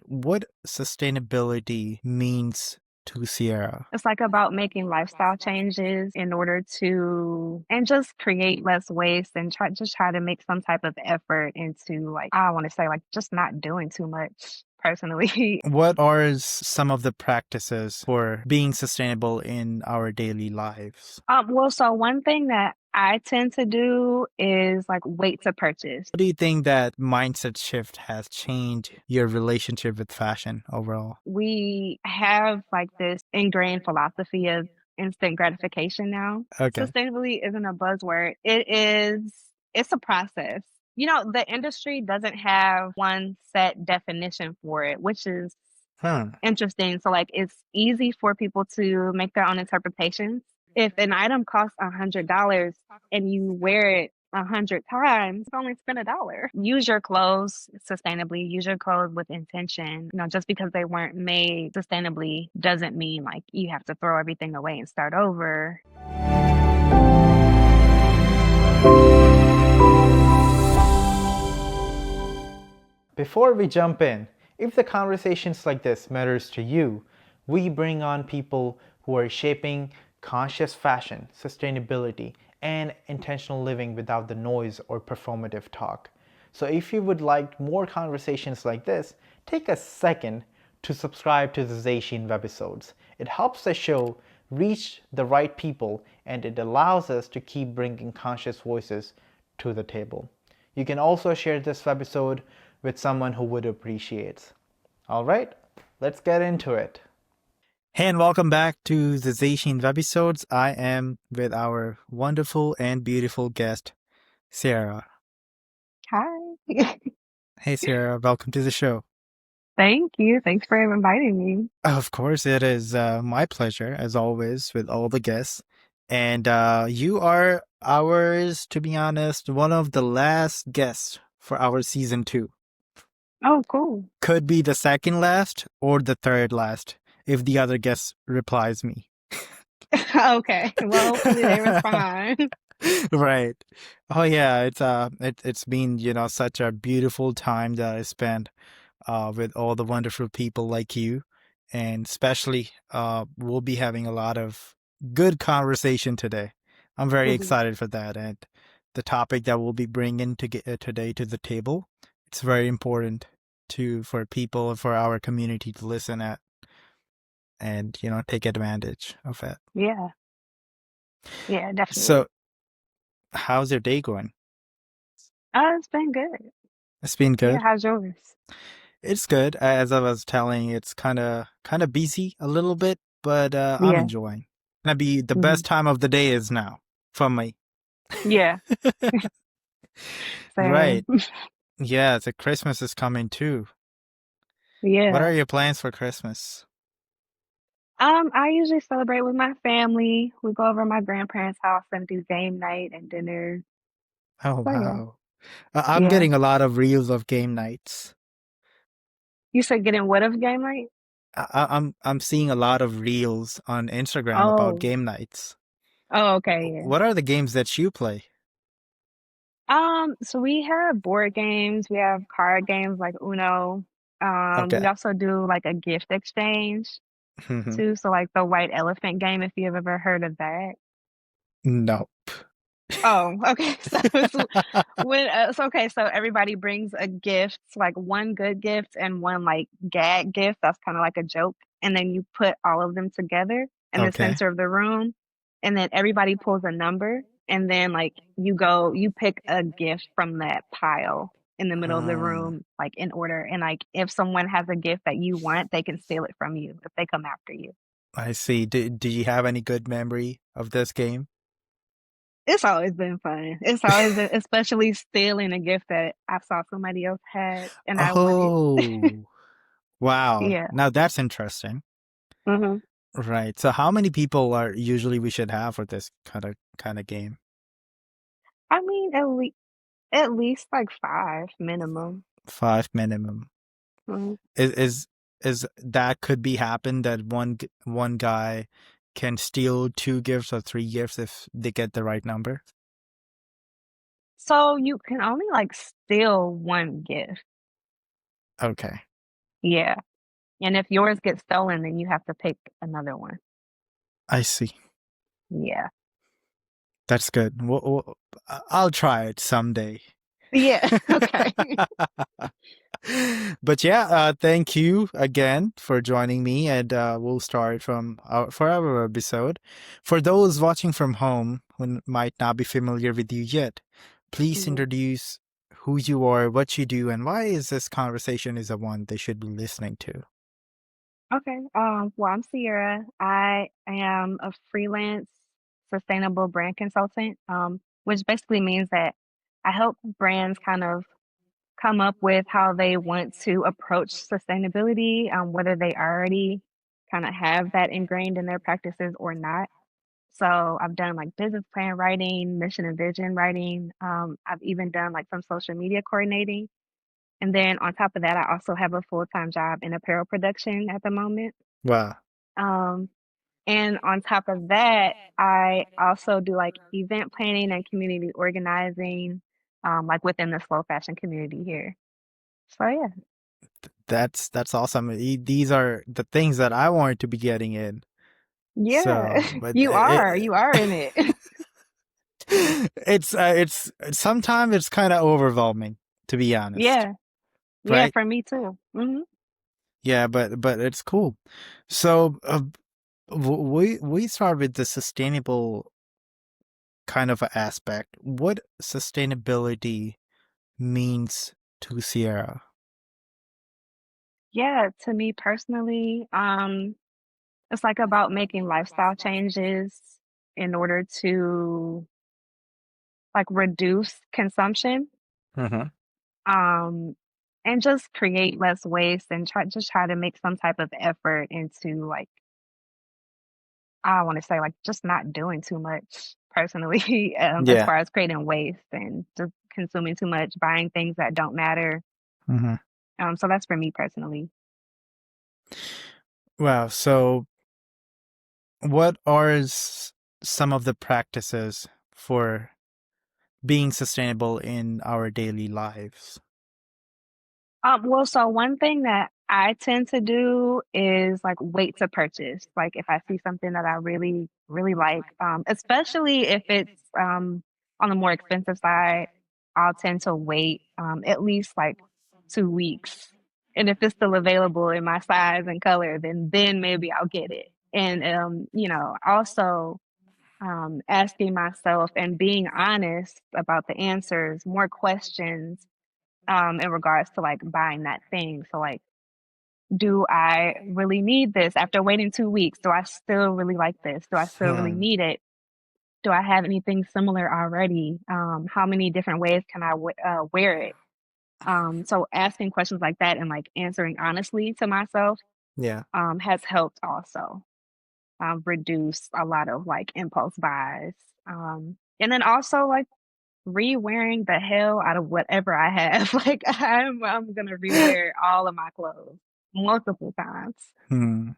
what sustainability means to Sierra. It's like about making lifestyle changes in order to and just create less waste and try to make some type of effort into like I want to say like just not doing too much personally. What are some of the practices for being sustainable in our daily lives? Well, so one thing that I tend to do is like wait to purchase. How do you think that mindset shift has changed your relationship with fashion overall? We have like this ingrained philosophy of instant gratification now. Okay. Sustainably isn't a buzzword. It's a process. The industry doesn't have one set definition for it, which is Huh. interesting. So like it's easy for people to make their own interpretations. If an item costs $100 and you wear it 100 times, only spend $1. Use your clothes sustainably, use your clothes with intention. Just because they weren't made sustainably doesn't mean like you have to throw everything away and start over. Before we jump in, if the conversations like this matters to you, we bring on people who are shaping conscious fashion, sustainability, and intentional living without the noise or performative talk. So if you would like more conversations like this, take a second to subscribe to the Sheen Webisodes. It helps the show reach the right people and it allows us to keep bringing conscious voices to the table. You can also share this webisode with someone who would appreciate. All right, let's get into it. Hey, and welcome back to the Zation Webisodes. I am with our wonderful and beautiful guest, Sierra. Hi. Hey, Sierra, welcome to the show. Thank you. Thanks for inviting me. Of course, it is my pleasure, as always, with all the guests. And you are ours, to be honest, one of the last guests for our season 2. Oh, cool. Could be the second last or the third last if the other guest replies me. Okay. Well, hopefully they respond. Right. Oh yeah, it's been, such a beautiful time that I spent with all the wonderful people like you, and especially we'll be having a lot of good conversation today. I'm very Mhm. excited for that, and the topic that we'll be bringing today to the table, it's very important for people, for our community to listen at and take advantage of it. Yeah. Yeah, definitely. So how's your day going? It's been good. It's been Yeah, good. how's yours? It's good. As I was telling, it's kind of busy a little bit, but I'm Yeah. enjoying. Gonna be the Mhm. best time of the day is now for me. Yeah. Same. Right. Yeah, the Christmas is coming too. What are Yeah. your plans for Christmas? I usually celebrate with my family. We go over to my grandparents' house and do game night and dinner. Oh So yeah. wow. I'm Yeah. getting a lot of reels of game nights. You said getting what of game night? I'm seeing a lot of reels on Instagram about Oh. game nights. Oh, okay, yeah. What are the games that you play? So we have board games, we have card games like Uno. We Okay. also do like a gift exchange too. So like the white elephant game, if you've ever heard of that. Nope. Oh, okay. So everybody brings a gift, like one good gift and one like gag gift. That's kind of like a joke, and then you put all of them together in the Okay. center of the room, and then everybody pulls a number, and then like you pick a gift from that pile in the middle of the Uh, room, like in order, and like if someone has a gift that you want, they can steal it from you if they come after you. I see. Do you have any good memory of this game? It's always been fun. It's always been, especially stealing a gift that I saw somebody else had and I wanted. Oh, wow. Yeah. Now that's interesting. hmm Right. So how many people are usually we should have for this kind of game? I mean, at least like five minimum. 5 minimum. hmm Is that could be happen that one guy can steal 2 gifts or 3 gifts if they get the right number? So you can only like steal one gift. Okay. Yeah. And if yours gets stolen, then you have to pick another one. I see. Yeah. That's good. I'll try it someday. Yeah. Okay. But yeah, thank you again for joining me, and we'll start from our episode. For those watching from home who might not be familiar with you yet, please Mhm. introduce who you are, what you do, and why is this conversation is the one they should be listening to. Okay. Well, I'm Sierra. I am a freelance sustainable brand consultant, which basically means that I help brands kind of come up with how they want to approach sustainability, whether they already kind of have that ingrained in their practices or not. So I've done like business plan writing, mission and vision writing. I've even done like some social media coordinating. And then on top of that, I also have a full-time job in apparel production at the moment. Wow. Um, and on top of that, I also do like event planning and community organizing, like within the slow fashion community here. So yeah. That's awesome. These are the things that I wanted to be getting in. Yeah, So, but you are in it. it's sometimes it's kind of overwhelming, to be honest, Yeah, yeah, right? for me too. Yeah, but it's cool. So, we start with the sustainable kind of a aspect. What sustainability means to Sierra? Yeah, to me personally, it's like about making lifestyle changes in order to like reduce consumption, Mm-hmm. um, and just create less waste and try to make some type of effort into like I want to say like just not doing too much personally, as Yeah. far as creating waste and just consuming too much, buying things that don't matter. Mm-hmm. So that's for me personally. Wow. So, what are some of the practices for being sustainable in our daily lives? Well, so one thing that I tend to do is like wait to purchase. Like if I see something that I really, really like, especially if it's on the more expensive side, I'll tend to wait at least like 2 weeks. And if it's still available in my size and color, then maybe I'll get it. And also asking myself and being honest about the answers, more questions in regards to like buying that thing. So like, do I really need this after waiting 2 weeks? Do I still really like this? Do I still really Hmm. need it? Do I have anything similar already? How many different ways can I wear it? So asking questions like that and like answering honestly to myself Yeah. has helped also reduce a lot of like impulse buys. And then also like re-wearing the hell out of whatever I have. Like I'm gonna rewear all of my clothes multiple times. Hmm.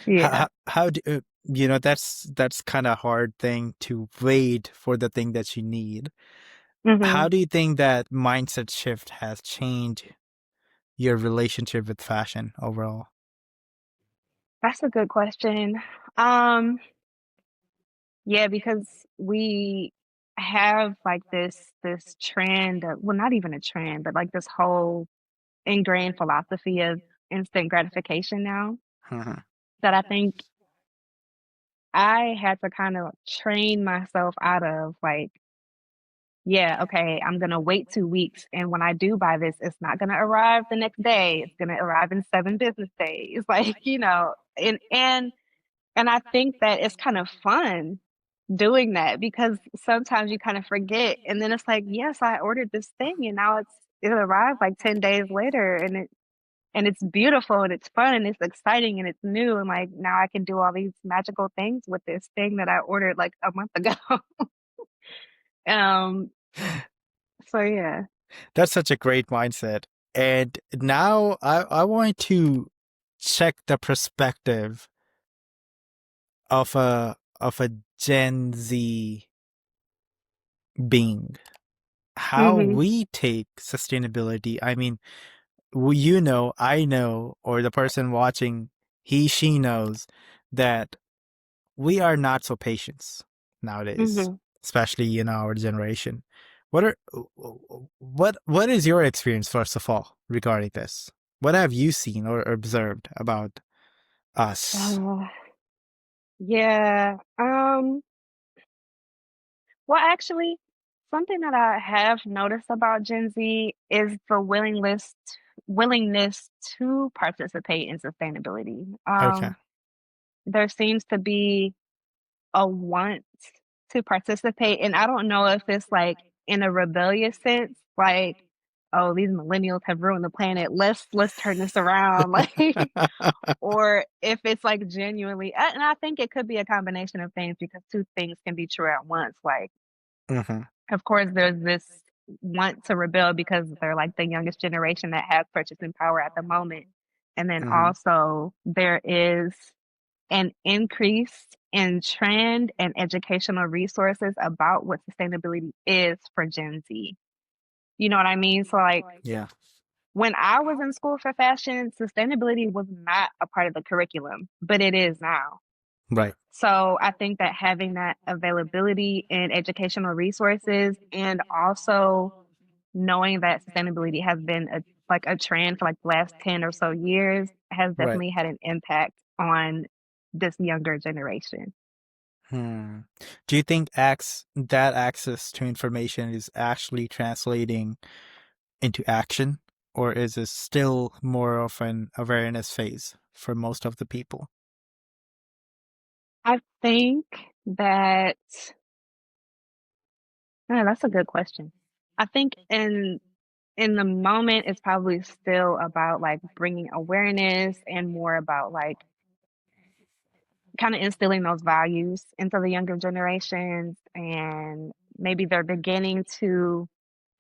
Yeah. How do that's kind of hard thing to wait for the thing that you need. hmm How do you think that mindset shift has changed your relationship with fashion overall? That's a good question. Um, yeah, because we have like this trend of, well, not even a trend, but like this whole ingrained philosophy of instant gratification now Mhm. that I think I had to kind of train myself out of like yeah, okay, I'm gonna wait 2 weeks, and when I do buy this, it's not gonna arrive the next day. It's gonna arrive in 7 business days. Like, and I think that it's kind of fun doing that because sometimes you kind of forget, and then it's like, yes, I ordered this thing, and now it arrived like 10 days later, and it's beautiful and it's fun and it's exciting and it's new, and like now I can do all these magical things with this thing that I ordered like a month ago. um, so yeah. That's such a great mindset. And now I want to check the perspective of a Gen Z being. How hmm we take sustainability. I mean, you know, I know, or the person watching, she knows that we are not so patient nowadays, Hmm. especially in our generation. What are what is your experience first of all regarding this? What have you seen or observed about us? Uh, yeah. Well, actually, something that I have noticed about Gen Z is the willingness to participate in sustainability. Okay. There seems to be a want to participate, and I don't know if it's like in a rebellious sense, like, oh, these millennials have ruined the planet. Let's turn this around, like, or if it's like genuinely, and I think it could be a combination of things because two things can be true at once. Like, Hmm. of course, there's this want to rebel because they're like the youngest generation that has purchasing power at the moment. And then Hmm. also there is an increase in trend and educational resources about what sustainability is for Gen Z. You know what I mean? So like Yeah. when I was in school for fashion, sustainability was not a part of the curriculum, but it is now. Right. So I think that having that availability in educational resources and also knowing that sustainability has been a trend for like the last 10 or so years has Right. definitely had an impact on this younger generation. Hmm. Do you think that access to information is actually translating into action, or is it still more of an awareness phase for most of the people? I think that that's a good question. I think in the moment it's probably still about like bringing awareness and more about like kind of instilling those values into the younger generations, and maybe they're beginning to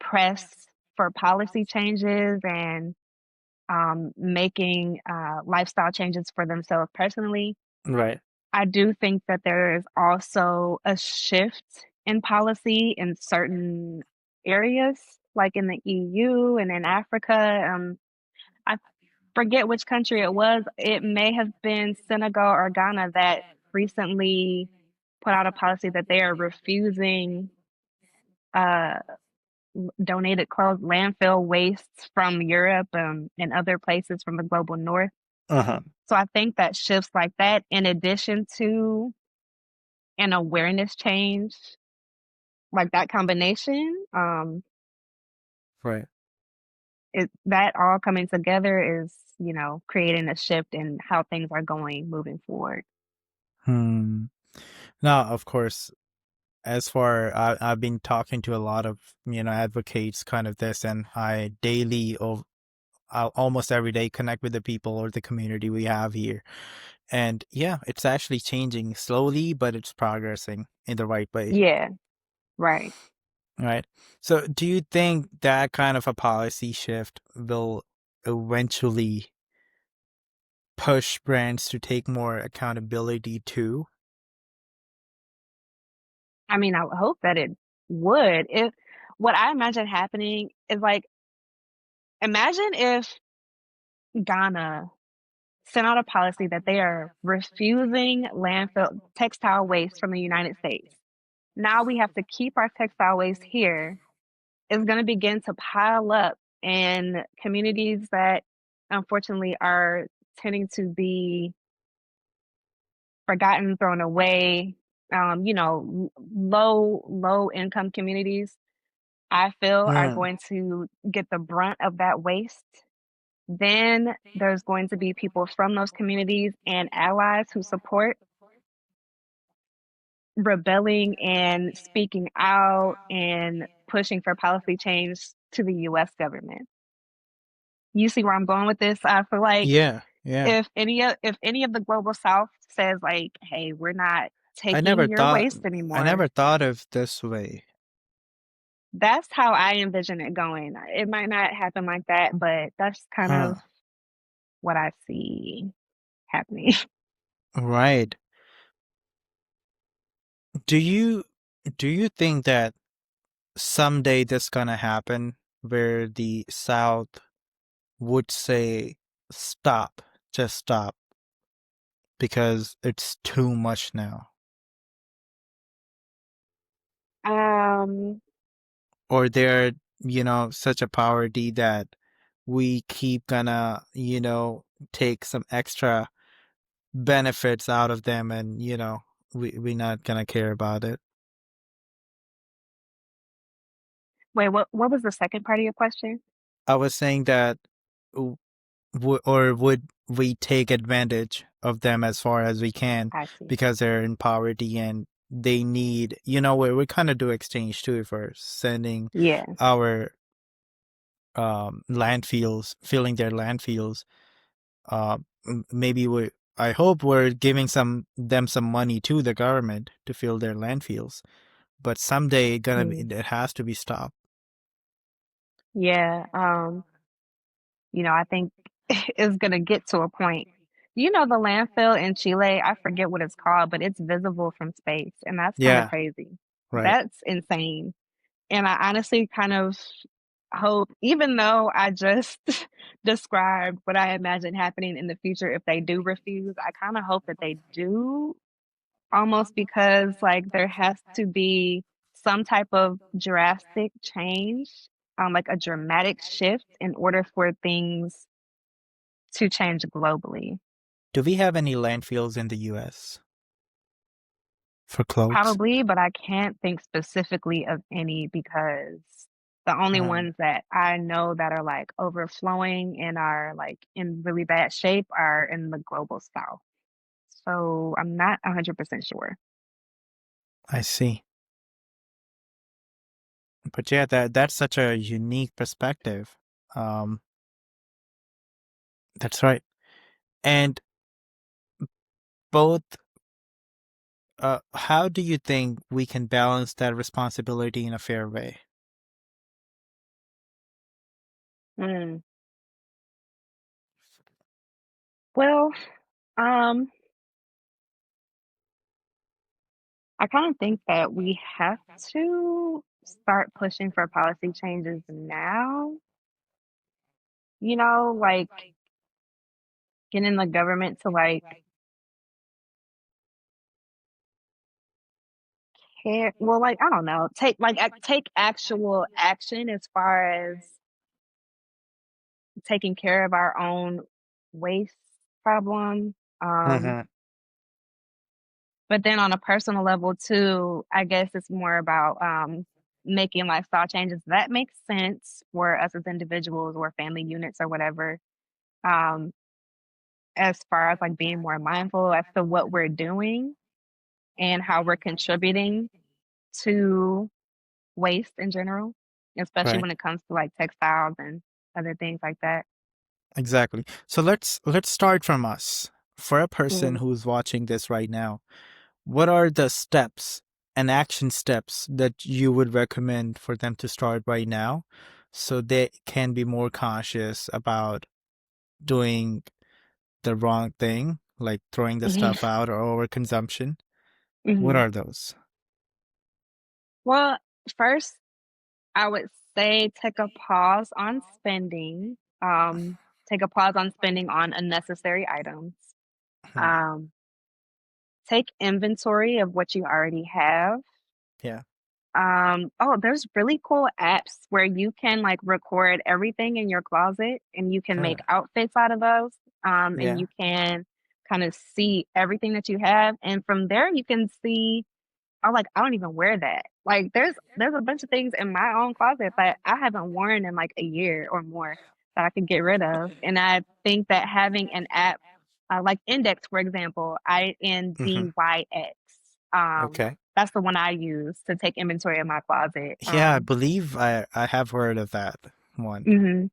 press for policy changes and making lifestyle changes for themselves personally. Right. I do think that there is also a shift in policy in certain areas, like in the EU and in Africa. I forget which country it was. It may have been Senegal or Ghana that recently put out a policy that they are refusing uh, donated clothes, landfill wastes from Europe and other places from the global north. Uh-huh. So I think that shifts like that, in addition to an awareness change, like that combination, Right. that all coming together is, creating a shift in how things are going moving forward. Hmm. Now, of course, as far I've been talking to a lot of advocates, kind of this, and I daily almost every day connect with the people or the community we have here, and yeah, it's actually changing slowly, but it's progressing in the right way. Yeah, right. Right. So, do you think that kind of a policy shift will eventually push brands to take more accountability too? I mean, I would hope that it would. If what I imagine happening is like, imagine if Ghana sent out a policy that they are refusing landfill textile waste from the United States. Now we have to keep our textile waste here. It's going to begin to pile up in communities that unfortunately are tending to be forgotten, thrown away. Low income communities, I feel, are Mm, going to get the brunt of that waste. Then there's going to be people from those communities and allies who support rebelling and speaking out and pushing for policy change to the US government. You see where I'm going with this? I feel like yeah, yeah. if any of the global south says like, "Hey, we're not I taking never your thought waste I anymore." never thought of this way. That's how I envision it going. It might not happen like that, but that's kind Huh. of what I see happening. Right. Do you do you think that someday this gonna happen where the South would say stop, just stop, because it's too much now? Um, Or they're, such a poverty that we keep gonna, take some extra benefits out of them, and, we not gonna care about it. wait, what was the second part of your question? I was saying that, or would we take advantage of them as far as we can I see. because they're in poverty and they need, we kind of do exchange too if we're sending Yeah. our landfills, filling their landfills. Maybe I hope we're giving some money to the government to fill their landfills, but someday Mm. it has to be stopped. Yeah. I think it's gonna get to a point. The landfill in Chile, I forget what it's called, but it's visible from space, and that's kind of Yeah, crazy. right. That's insane. And I honestly kind of hope, even though I just described what I imagine happening in the future if they do refuse, I kind of hope that they do, almost because like there has to be some type of drastic change, like a dramatic shift in order for things to change globally. Do we have any landfills in the US for clothes? Probably, but I can't think specifically of any because the only Um, ones that I know that are like overflowing and are like in really bad shape are in the global south. So I'm not 100% sure. I see. But yeah, that's such a unique perspective. Um, that's right. And both, how do you think we can balance that responsibility in a fair way? Mm. Well, um, I kind of think that we have to start pushing for policy changes now, like getting the government to like care, well, like I don't know, take actual action as far as taking care of our own waste problem. Um, Hmm. but then on a personal level too, I guess it's more about making lifestyle changes that make sense for us as individuals or family units or whatever. Um, as far as like being more mindful as to what we're doing and how we're contributing to waste in general, especially Right. when it comes to like textiles and other things like that. Exactly. So let's start from us. For a person Mhm. who's watching this right now, what are the steps and action steps that you would recommend for them to start right now so they can be more conscious about doing the wrong thing, like throwing the Mhm. stuff out or overconsumption? What Mhm. are those? Well, first, I would say take a pause on spending. Take a pause on spending on unnecessary items. Hmm. Um, take inventory of what you already have. Yeah. Oh, there's really cool apps where you can like record everything in your closet and you can make Huh. outfits out of those. And Yeah. you can kind of see everything that you have. And from there, you can see, oh, like I don't even wear that. Like there's a bunch of things in my own closet that I haven't worn in like a year or more that I could get rid of. And I think that having an app like Index, for example, Hmm. INDYX. Um, Okay. that's the one I use to take inventory of my closet. Yeah, I believe I have heard of that one. Mhm.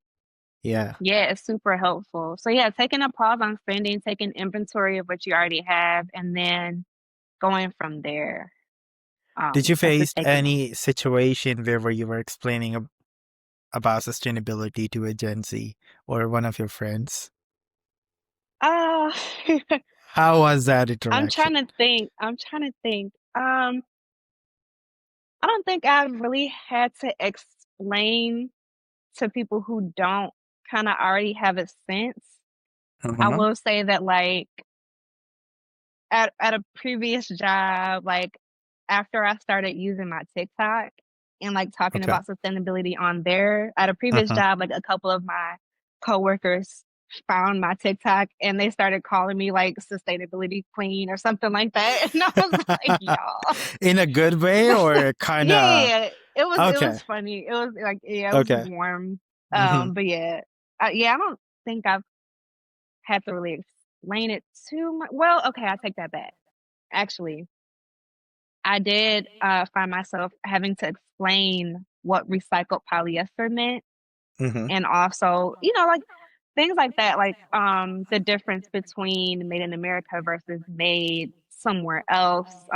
Yeah. Yeah, it's super helpful. So yeah, taking a pause on spending, taking inventory of what you already have, and then going from there. Did you That's just face taking. any situation where you were explaining about sustainability to a Gen Z or one of your friends? Uh, How was that I'm interaction? trying to think. I'm trying to think. I don't think I've really had to explain to people who don't kind of already have a sense. I Uh-huh. will say that like at a previous job, like after I started using my TikTok and like talking Okay. about sustainability on there, at a previous Uh-huh. job, like a couple of my coworkers found my TikTok and they started calling me like sustainability queen or something like that. And I was like, y'all. In a good way or kind Yeah, yeah, of yeah. It okay. was funny. It was like yeah, it was Okay. warm. Hmm. But yeah. Yeah, I don't think I've had to really explain it too much. Well, okay, I take that back. Actually, I did find myself having to explain what recycled polyester meant, Hmm. and also, you know, like things like that, like the difference between made in America versus made somewhere else.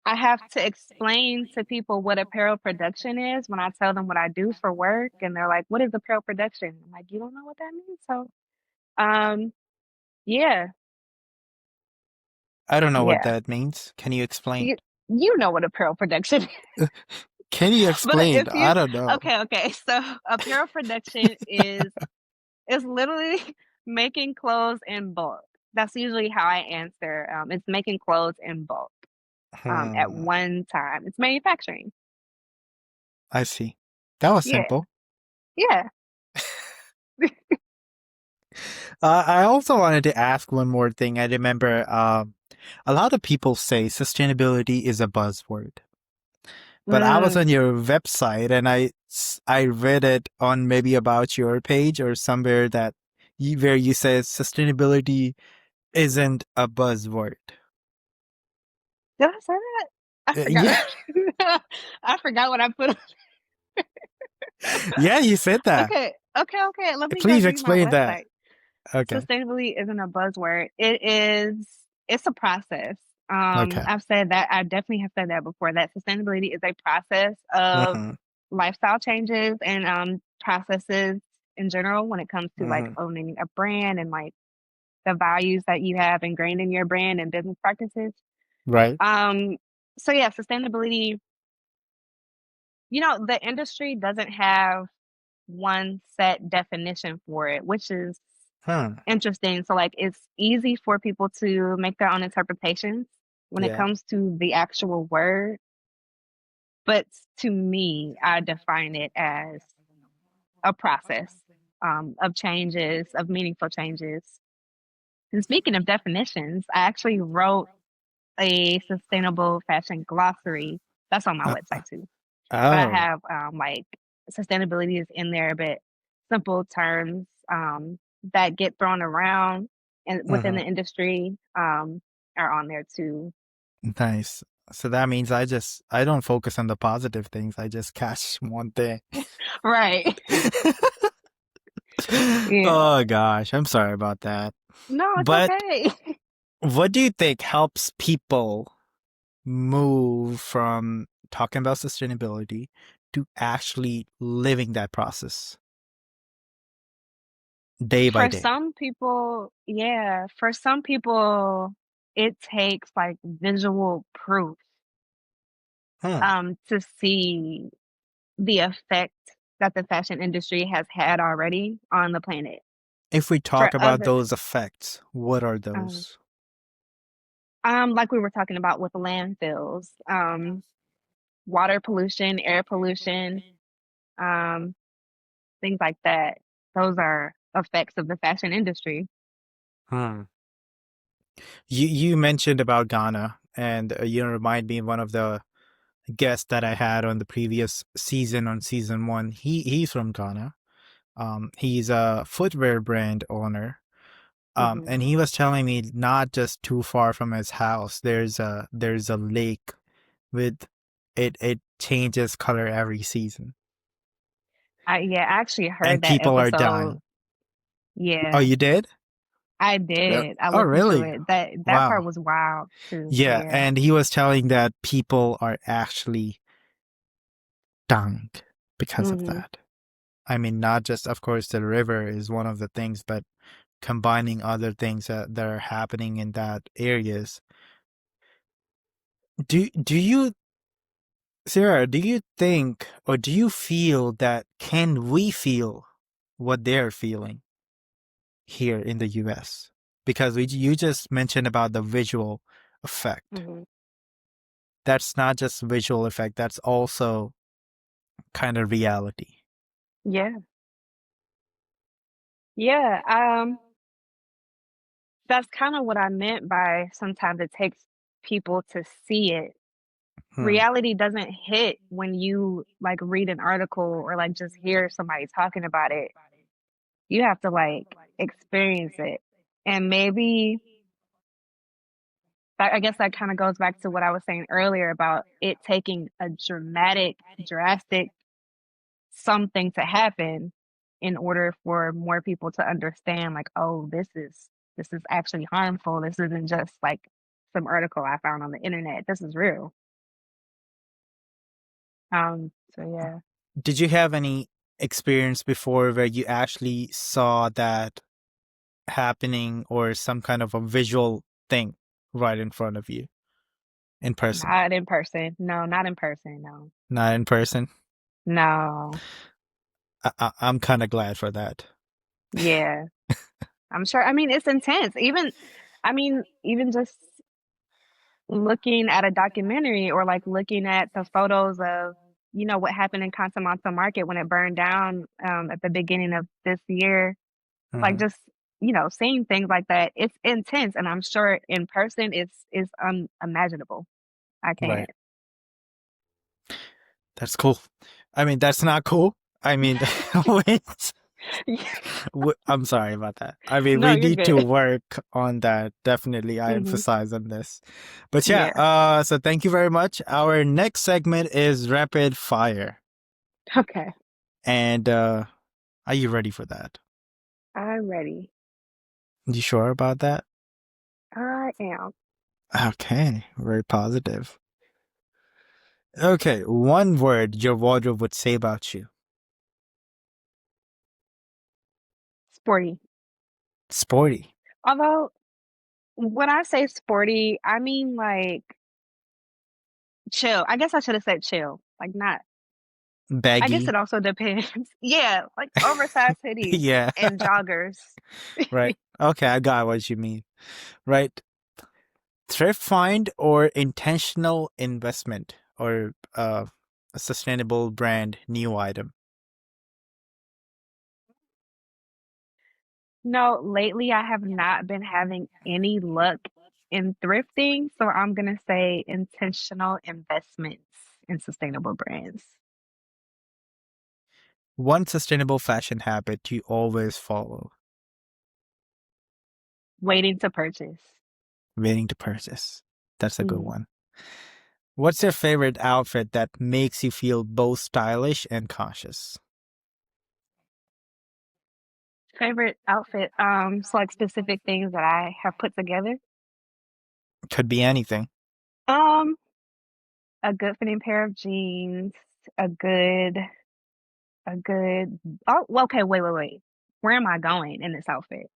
I have to explain to people what apparel production is when I tell them what I do for work, and they're like, "What is apparel production?" I'm like, "You don't know what that means?" So, um, yeah, I don't know what yeah, that means. Can you explain? you you know what apparel production. Can you But explain? if you I don't know. okay, so apparel production is literally making clothes in bulk. That's usually how I answer. It's making clothes in bulk at Hmm. one time. It's manufacturing. I see. That was Yeah, simple. yeah. I also wanted to ask one more thing. I remember a lot of people say sustainability is a buzzword, but I was on Mm, your website and I read it on maybe about your page or somewhere that where you say sustainability isn't a buzzword. did I say that? I forgot. Yeah, I forgot what I put. yeah, you said that. Okay, okay, okay. Let me go Please read my explain that. website. Okay. Sustainably isn't a buzzword. It's a process. Okay. I've said that. I definitely have said that before, that sustainability is a process of Mm-hmm. lifestyle changes and processes in general when it comes to like Mm-hmm. owning a brand and like the values that you have ingrained in your brand and business practices. Right. Um, so yeah, sustainability, the industry doesn't have one set definition for it, which is Hmm. interesting. So like it's easy for people to make their own interpretations when it Yeah. comes to the actual word, but to me, I define it as a process of changes, of meaningful changes. And speaking of definitions, I actually wrote a sustainable fashion glossary. That's on my Uh, website too. But I oh. have like sustainability is in there, but simple terms that get thrown around and within Mm-hmm. the industry are on there too. Nice. So that means I don't focus on the positive things. I just catch one thing. Right. Yeah. Oh gosh, I'm sorry about that. No, it's But okay. what do you think helps people move from talking about sustainability to actually living that process day by For day? some people, yeah, for some people, it takes like visual proof Hmm. to see the effect that the fashion industry has had already on the planet. If we For talk about other, those effects, what are um, those? like we were talking about with landfills, water pollution, air pollution, um, things like that. Those are effects of the fashion industry. Hmm. You mentioned about Ghana, and you remind me of one of the guests that I had on the previous season on season one. He's from Ghana. He's a footwear brand owner. Hmm. And he was telling me not just too far from his house, there's a lake with it changes color every season, I actually and heard that people are episode. dying. Oh, Yeah, you did? I Yeah. did. I Oh, listened to really? it. That part Wow. was wild too. Yeah, Yeah. and he was telling that people are actually dying because of Hmm. that. I mean, not just, of course, the river is one of the things, but combining other things that are happening in that areas. Do you, Sarah, do you think or do you feel that can we feel what they're feeling here in the US. Because you just mentioned about the visual effect. Hmm. That's not just visual effect, that's also kind of reality. Yeah. Yeah. That's kind of what I meant by sometimes it takes people to see it. Hmm, Reality doesn't hit when you like read an article or like just hear somebody talking about it. You have to like experience it. And maybe I guess that kind of goes back to what I was saying earlier about it taking a drastic something to happen in order for more people to understand like, oh, this is actually harmful. This isn't just like some article I found on the internet. This is real. So yeah. did you have any experience before where you actually saw that happening or some kind of a visual thing right in front of you in person? Not in person. No, not in person. No. Not in person. No. I'm kind of glad for that. Yeah. I'm sure. I mean, it's intense. Even just looking at a documentary or like looking at the photos of, what happened in Consumonto Market when it burned down at the beginning of this year. Like Hmm. just, seeing things like that, it's intense. And I'm sure in person it's unimaginable. I Right. can't. That's cool. I mean, that's not cool. I mean, wait. I'm sorry about that. I mean, No, we you're need to good. work on that. Definitely, I Hmm. emphasize on this. But yeah, Yeah. so thank you very much. Our next segment is rapid fire. Okay. And are you ready for that? I'm ready. You sure about that? I am. Okay, very positive. Okay, one word your wardrobe would say about you. Sporty. Sporty, Although when I say sporty, I mean like chill. I guess I should have said chill. Like not I guess baggy. it also depends. Yeah, like oversized hoodies Yeah, and joggers. right. Okay, I got what you mean. Right. Thrift find or intentional investment or a sustainable brand new item. No, lately I have not been having any luck in thrifting, so I'm gonna say intentional investments in sustainable brands. One sustainable fashion habit you always follow. Waiting to purchase. Waiting to purchase. That's a good Mhm. one. What's your favorite outfit that makes you feel both stylish and conscious? Favorite outfit, so like specific things that I have put together. Could be anything. Um, a good fitting pair of jeans, a good a good oh, well, okay, wait. Where am I going in this outfit?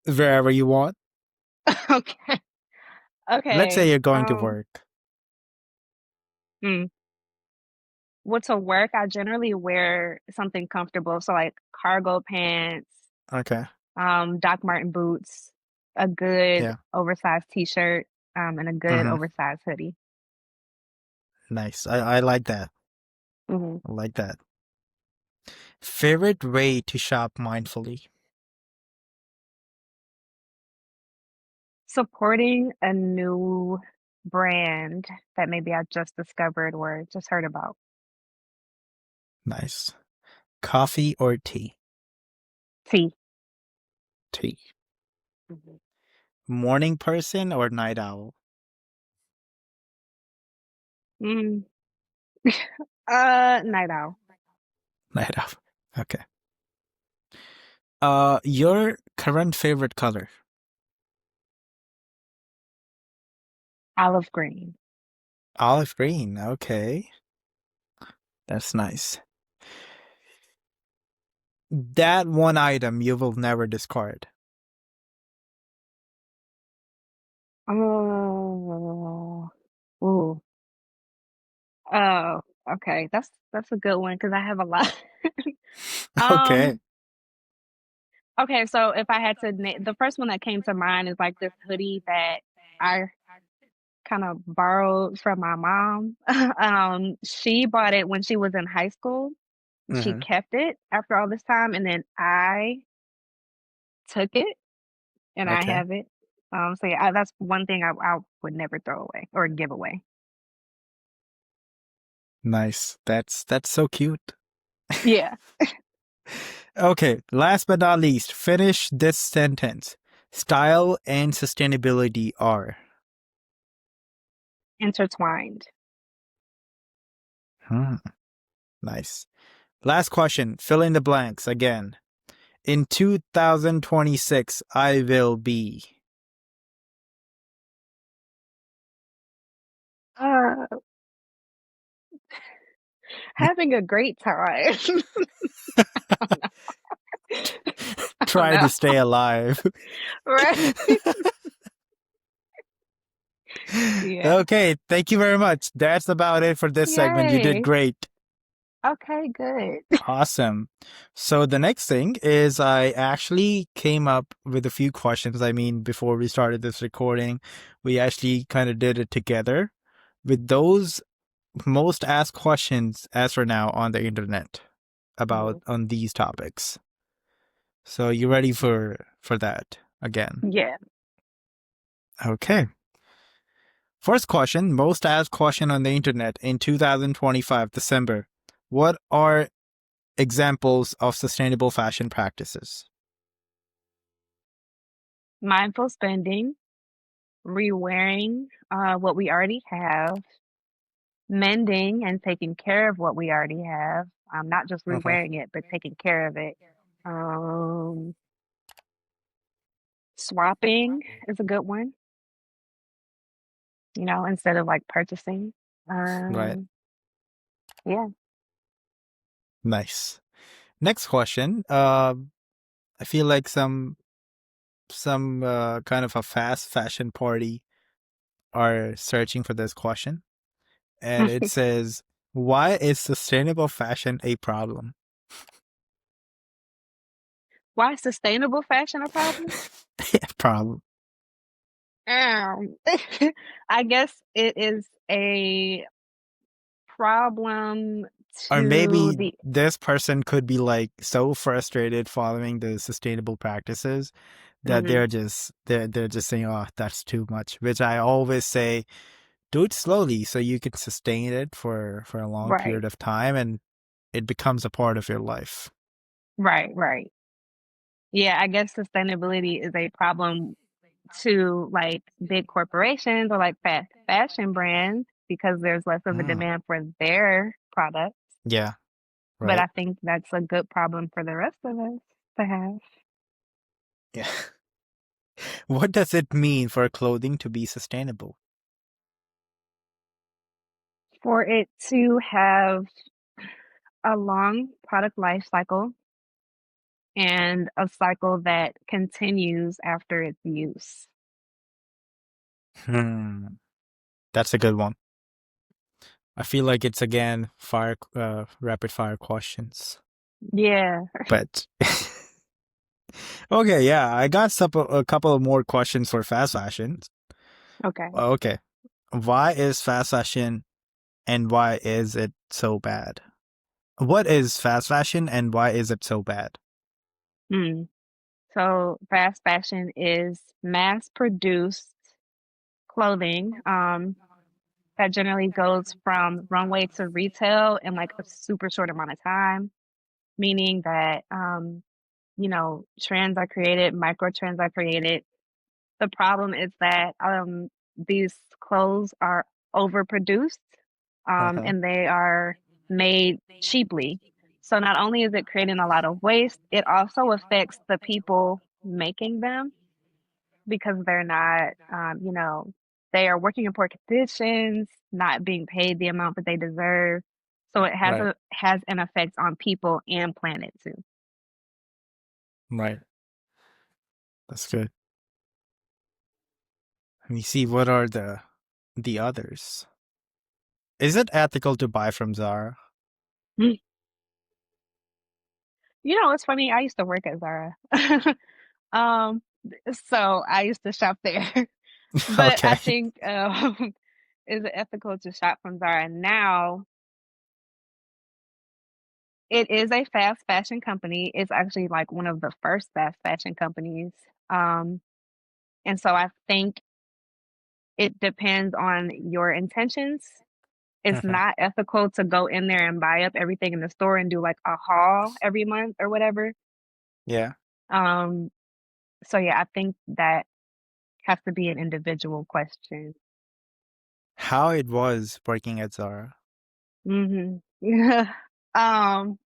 Wherever you want. Okay. Let's say Okay. you're going to work. Hmm. Well, to work, I generally wear something comfortable, so like cargo pants, Okay. Doc Marten boots, a good Yeah. oversized t-shirt, and a good Hmm. oversized hoodie. Nice. I like that. Hmm. I like that. Favorite way to shop mindfully? Supporting a new brand that maybe I just discovered or just heard about. Nice. Coffee or tea? Tea. Tea. Mhm. Morning person or night owl? Mm, night owl. Night owl. Okay. Your current favorite color? Olive green. Olive green. Okay. That's nice. That one item you will never discard. Oh, ooh. Oh, okay. That's a good one because I have a lot. Okay. Um, okay, so if I had to the first one that came to mind is like this hoodie that I kind of borrowed from my mom. She bought it when she was in high school. She Hmm. kept it after all this time, and then I took it and I Okay. have it. So yeah, that's one thing I would never throw away or give away. Nice. That's so cute. Yeah, Okay, last but not least, finish this sentence. Style and sustainability are. intertwined. Hmm, nice. Last question, fill in the blanks again. In 2026, I will be. Uh, having a great time. I don't Try know. to stay alive. Right? Yeah. Okay, thank you very much. That's about it for this segment. You did Yay. great. Okay, good. Awesome. So the next thing is I actually came up with a few questions. I mean, before we started this recording, we actually kind of did it together with those most asked questions as for now on the internet about Mhm. on these topics. So you ready for that again? Yeah. Okay. First question, most asked question on the internet in 2025 December. What are examples of sustainable fashion practices? Mindful spending, rewearing what we already have, mending and taking care of what we already have. Not just Uh-huh. rewearing it, but taking care of it. Um, swapping is a good one, instead of like purchasing. Right. Um, yeah. Nice. Next question. I feel like some kind of a fast fashion party are searching for this question, and it says, "Why is sustainable fashion a problem?" Why is sustainable fashion a problem? Problem, Um, I guess it is a problem or to maybe the this person could be like so frustrated following the sustainable practices that mhm, they're just saying, "Oh, that's too much." Which I always say, do it slowly so you can sustain it for a long right, period of time, and it becomes a part of your life. right. Yeah, I guess sustainability is a problem to like big corporations or like fast fashion brands because there's less of a Mm, demand for their products. yeah, But right. I think that's a good problem for the rest of us to have. Yeah. What does it mean for clothing to be sustainable? For it to have a long product life cycle and a cycle that continues after its use. Hmm, that's a good one. I feel like it's again rapid fire questions. Yeah. But okay, yeah, I got a couple of more questions for fast fashion. Okay. Okay, why is fast fashion and why is it so bad? What is fast fashion and why is it so bad? Mm. So fast fashion is mass produced clothing that generally goes from runway to retail in like a super short amount of time, meaning that trends are created, micro trends are created. The problem is that these clothes are overproduced Uh-huh. and they are made cheaply. So not only is it creating a lot of waste, it also affects the people making them because they're not, they are working in poor conditions, not being paid the amount that they deserve. So it Right, has an effect on people and planet too. right. That's good. Let me see what are the others. Is it ethical to buy from Zara? You know, it's funny. I used to work at Zara. Um, so I used to shop there. But I Okay. think is it ethical to shop from Zara now? It is a fast fashion company. It's actually like one of the first fast fashion companies. Um, and so I think it depends on your intentions. It's Hmm. not ethical to go in there and buy up everything in the store and do like a haul every month or whatever. Yeah. Um, so yeah, I think that has to be an individual question. How it was working at Zara. Yeah. Um,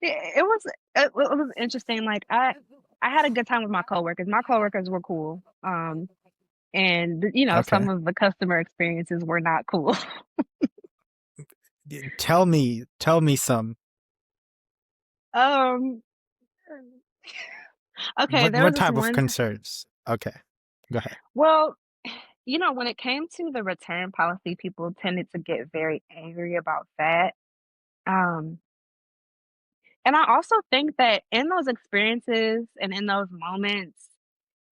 it was it was interesting. Like I had a good time with my coworkers. My coworkers were cool. And you know, some Okay. of the customer experiences were not cool. Tell me some. Um, okay, there was What this type of one. concerns? Okay. Go ahead. Well, you know, when it came to the return policy, people tended to get very angry about that. Um, and I also think that in those experiences and in those moments,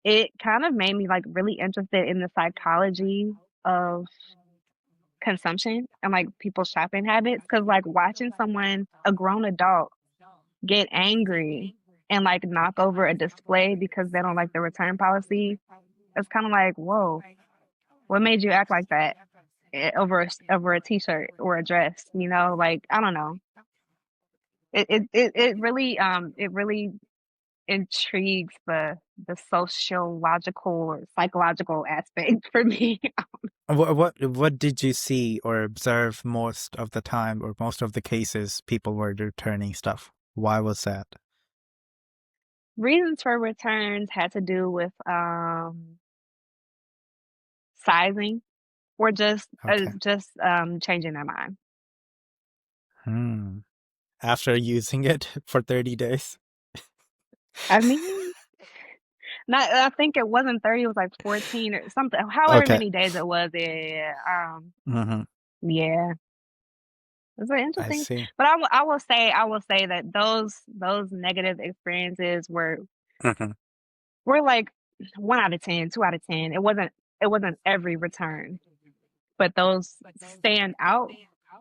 it kind of made me like really interested in the psychology of consumption and like people's shopping habits. Cause like watching someone, a grown adult, get angry and like knock over a display because they don't like the return policy, it's kind of like, whoa, what made you act like that over over a t-shirt or a dress? You know, like I don't know. It really intrigues the sociological or psychological aspect for me. What did you see or observe most of the time or most of the cases people were returning stuff? Why was that? Reasons for returns had to do with sizing or Okay. just changing their mind. Hmm. After using it for 30 days? I mean, not I think it wasn't 30, it was like 14 or something, however Okay. many days it was. Yeah. Hmm. Yeah. It's very I interesting. see. But I will say that those negative experiences Hmm. were like 1 out of 10, 2 out of 10. It wasn't every return, but those stand out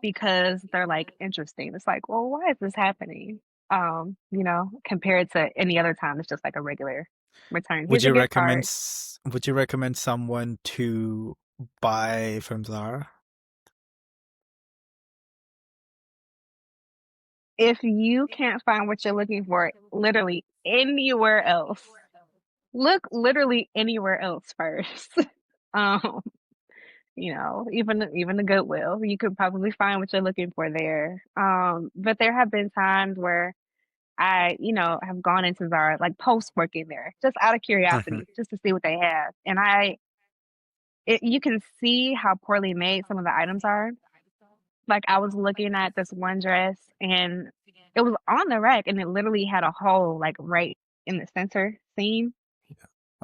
because they're like interesting. It's like, well, why is this happening? You know, compared to any other time, it's just like a regular return. Here's your gift card. Would you recommend someone to buy from Zara? If you can't find what you're looking for literally anywhere else, look literally anywhere else first. um, you know, even the Goodwill, you could probably find what you're looking for there. But there have been times where I, you know, have gone into Zara, like post working there, just out of Hmm. curiosity, just to see what they have. And you can see how poorly made some of the items are. Like I was looking at this one dress and it was on the rack and it literally had a hole like right in the center seam.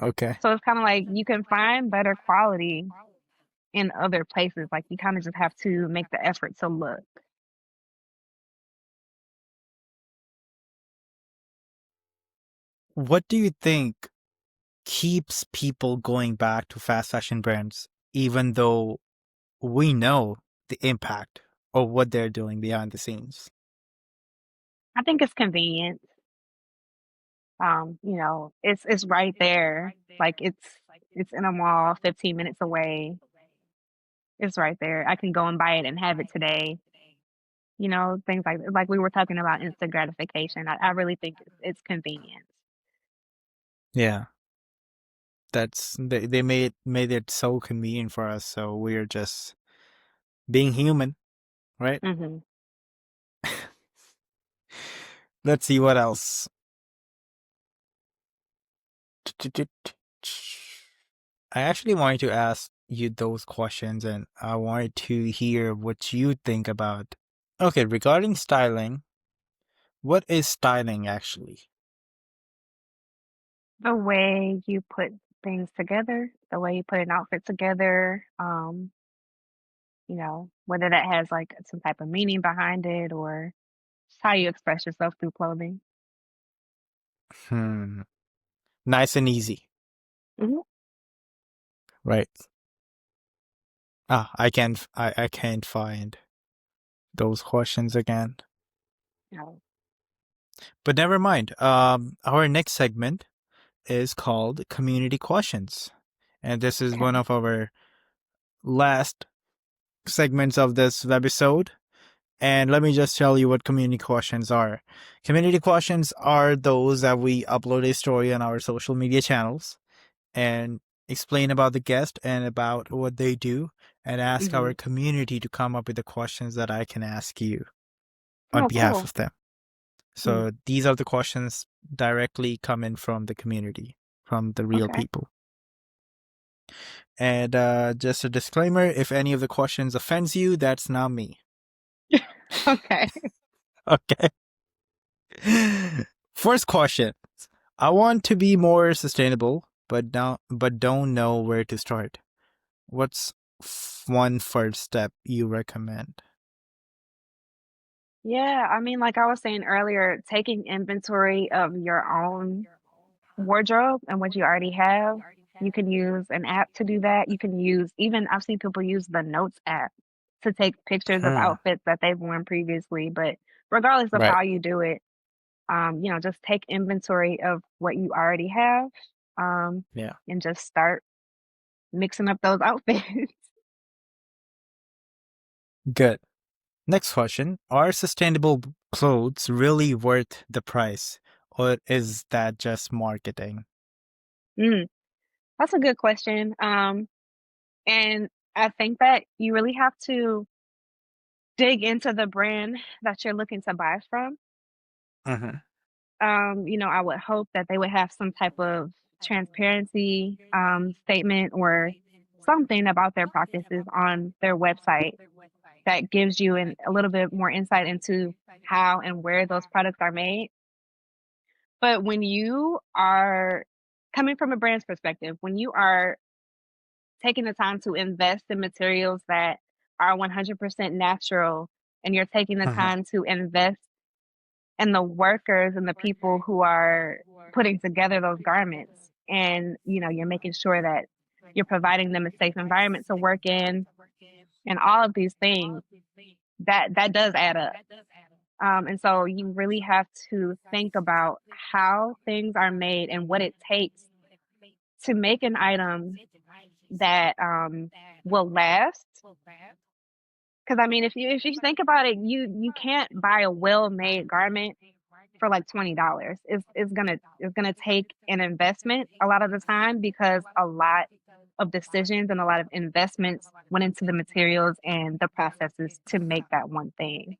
Okay. So it's kind of like you can find better quality in other places. Like you kind of just have to make the effort to look. What do you think keeps people going back to fast fashion brands, even though we know the impact of what they're doing behind the scenes? I think it's convenient. You know, it's right there. Like it's in a mall 15 minutes away. It's right there. I can go and buy it and have it today. You know, things like we were talking about instant gratification. I really think it's convenient. Yeah, they made it so convenient for us, so we're just being human, right? Hmm. Let's see what else. I actually wanted to ask you those questions and I wanted to hear what you think about. Okay, regarding styling, what is styling actually? The way you put things together, the way you put an outfit together, you know, whether that has like some type of meaning behind it or It's how you express yourself through clothing. Hmm. Nice and easy, Hmm. right? I can't find those questions again. No. But never mind. Our next segment is called Community Questions. And this is one Okay. of our last segments of this webisode. And let me just tell you what community questions are. Community questions are those that we upload a story on our social media channels and explain about the guest and about what they do and ask Hmm. our community to come up with the questions that I can ask you on Oh, behalf cool. of them. Mm. So these are the questions directly coming from the community, from the real Okay. people. And just a disclaimer, if any of the questions offends you, that's not me. Okay. Okay. First question. I want to be more sustainable, but don't know where to start. What's one first step you recommend? Yeah, I mean, like I was saying earlier, taking inventory of your own wardrobe and what you already have. You can use an app to do that. You can use, even I've seen people use the Notes app to take pictures of Hmm. outfits that they've worn previously. But regardless of Right. how you do it, just take inventory of what you already have, um, Yeah. and just start mixing up those outfits. Good. Next question. Are sustainable clothes really worth the price? Or is that just marketing? Mm, that's a good question. And I think that you really have to dig into the brand that you're looking to buy from. Hmm. I would hope that they would have some type of transparency statement or something about their practices on their website that gives you a little bit more insight into how and where those products are made. But when you are coming from a brand's perspective, when you are taking the time to invest in materials that are 100% natural and you're taking the Hmm. time to invest in the workers and the people who are putting together those garments, and you're making sure that you're providing them a safe environment to work in and all of these things, that does add up. And so you really have to think about how things are made and what it takes to make an item that will last. Because I mean, if you think about it, you can't buy a well-made garment for like $20. It's gonna take an investment a lot of the time because a lot of decisions and a lot of investments went into the materials and the processes to make that one thing.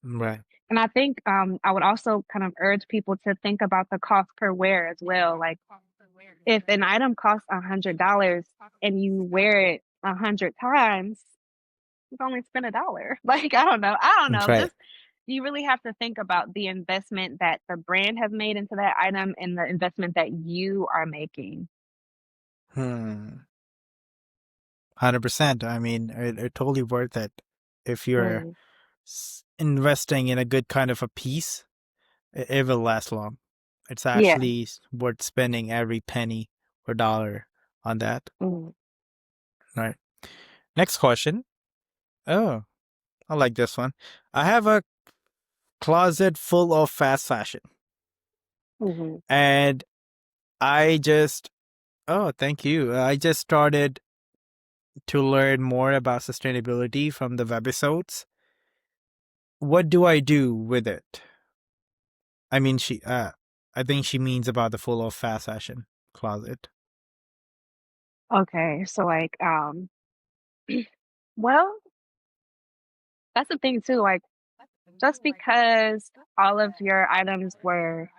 Right. And I think I would also kind of urge people to think about the cost per wear as well. Like if an item costs $100 and you wear it 100 times, you've only spent $1. Like I don't know. Right. Just you really have to think about the investment that the brand has made into that item and the investment that you are making. 100%. I mean, it totally worth it if you're Mm, investing in a good kind of a piece. It will last long. It's yeah. actually worth spending every penny or dollar on that. Mm, Right. Next question. Oh, I like this one. I have a closet full of fast fashion, hmm. and I just, oh, thank you. I just started to learn more about sustainability from the Webisodes. What do I do with it? I mean, I think she means about the full of fast fashion closet. Okay, so like, well, that's the thing too. Like, just because all of your items were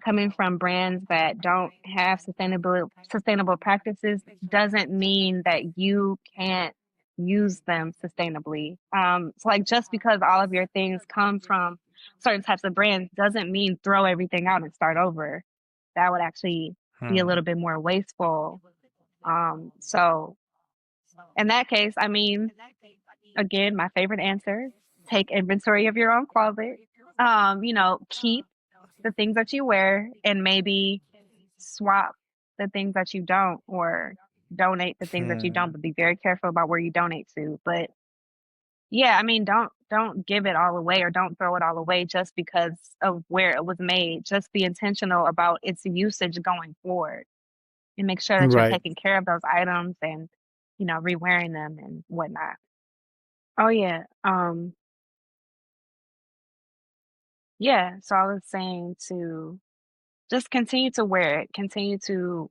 coming from brands that don't have sustainable practices doesn't mean that you can't use them sustainably. So like just because all of your things come from certain types of brands doesn't mean throw everything out and start over. That would actually be a Hmm. little bit more wasteful. So in that case, I mean, again, my favorite answer, take inventory of your own closet. Keep the things that you wear and maybe swap the things that you don't, or donate the things that you don't, Hmm. but be very careful about where you donate to. But yeah, I mean, don't give it all away or don't throw it all away just because of where it was made. Just be intentional about its usage going forward and make sure that you're Right. taking care of those items and, rewearing them and whatnot. Oh yeah. Yeah, so I was saying to just continue to wear it, continue to,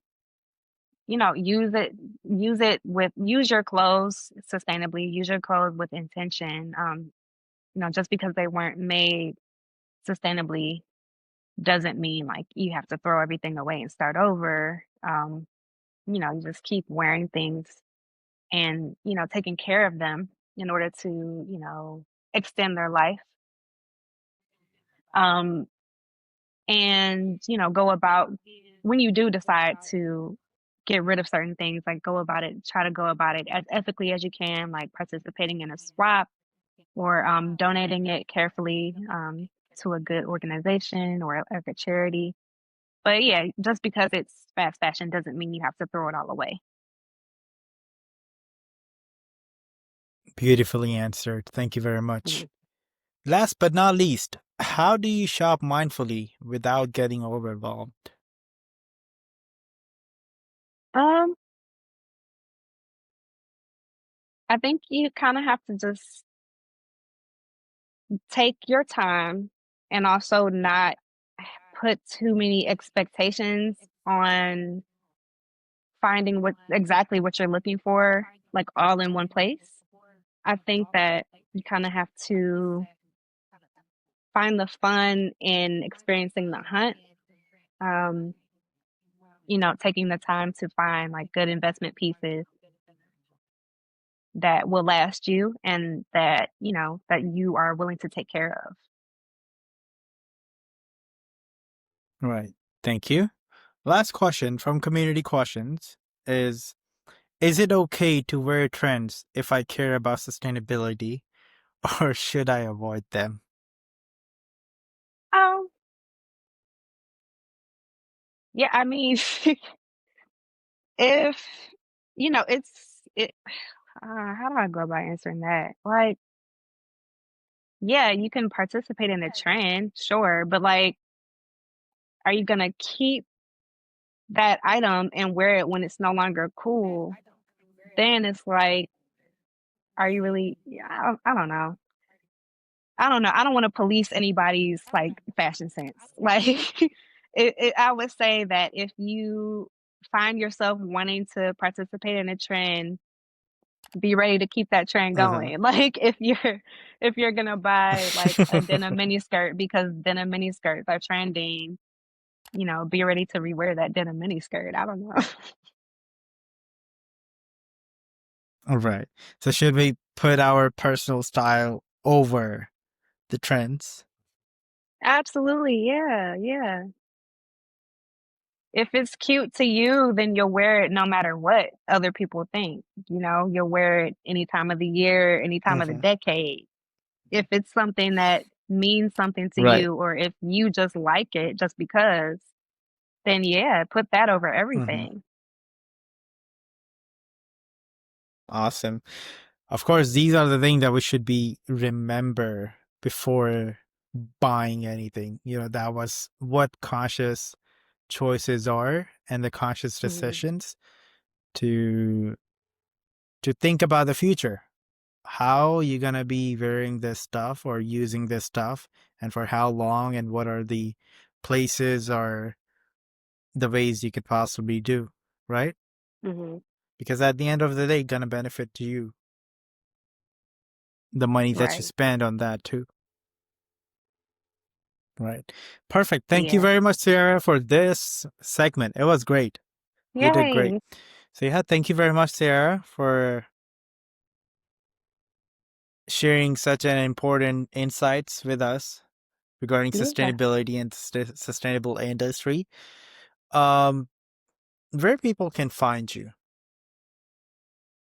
use your clothes sustainably, use your clothes with intention. Just because they weren't made sustainably doesn't mean like you have to throw everything away and start over. You just keep wearing things and, taking care of them in order to, extend their life. Um, and, go about when you do decide to get rid of certain things, like try to go about it as ethically as you can, like participating in a swap or donating it carefully to a good organization or a charity. But yeah, just because it's fast fashion doesn't mean you have to throw it all away. Beautifully answered. Thank you very much. Mhm. Last but not least, how do you shop mindfully without getting overwhelmed? Um, I think you kind of have to just take your time and also not put too many expectations on finding what you're looking for, like all in one place. I think that you kind of have to find the fun in experiencing the hunt. Um, taking the time to find like good investment pieces that will last you and that you are willing to take care of. Right. Thank you. Last question from community questions is it okay to wear trends if I care about sustainability or should I avoid them? Um, yeah, I mean, if how do I go about answering that? Like, yeah, you can participate in a trend, sure, but like, are you gonna keep that item and wear it when it's no longer cool? Then it's like, are you really? Yeah, I don't know. I don't know. I don't want to police anybody's like fashion sense. Like, I would say that if you find yourself wanting to participate in a trend, be ready to keep that trend Uh-huh. going. Like, if you're gonna buy like a denim mini skirt because denim mini skirts are trending, be ready to rewear that denim mini skirt. I don't know. All right. So should we put our personal style over the trends? Absolutely, yeah, yeah. If it's cute to you, then you'll wear it no matter what other people think. You'll wear it any time of the year, any time of the Uh-huh. decade. If it's something that means something to Right. you, or if you just like it just because, then yeah, put that over Hmm. everything. Awesome. Of course, these are the things that we should be remember before buying anything. That was what conscious choices are and the conscious Mhm, decisions to think about the future. How you gonna be wearing this stuff or using this stuff and for how long and what are the places or the ways you could possibly do, right? mhm, Because at the end of the day, gonna benefit to you the money that you right. spend on that too. Right. Perfect. Thank you Yeah. very much, Sarah, for this segment. It was great. You did great. Yay. So yeah, thank you very much, Sarah, for sharing such an important insights with us regarding Yeah. sustainability and sustainable industry. Um, where people can find you.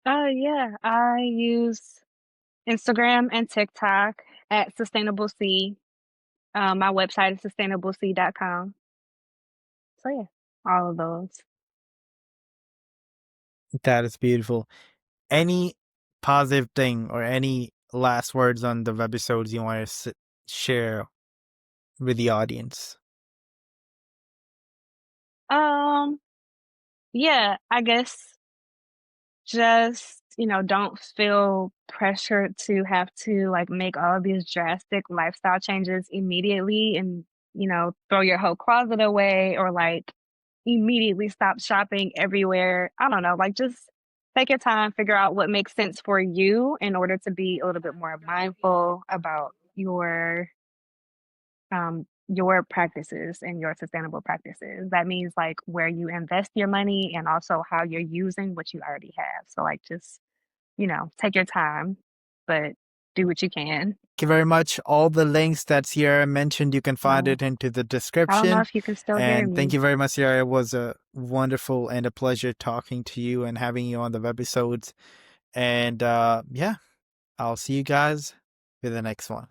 Yeah. I use Instagram and TikTok at Sustainable C. My website is sustainableC.com. So yeah, all of those. That is beautiful. Any positive thing or any last words on the webisodes you want to share with the audience? Yeah, I guess just, don't feel pressured to have to like make all of these drastic lifestyle changes immediately and, throw your whole closet away or like immediately stop shopping everywhere. I don't know, like just take your time, figure out what makes sense for you in order to be a little bit more mindful about your practices and your sustainable practices. That means like where you invest your money and also how you're using what you already have. So like just, take your time, but do what you can. Thank you very much. All the links that Sierra mentioned, you can find Oh, it into the I don't know description. if you can still hear And thank me. you very much, Sierra. It was a wonderful and a pleasure talking to you and having you on the webisodes. And yeah, I'll see you guys for the next one.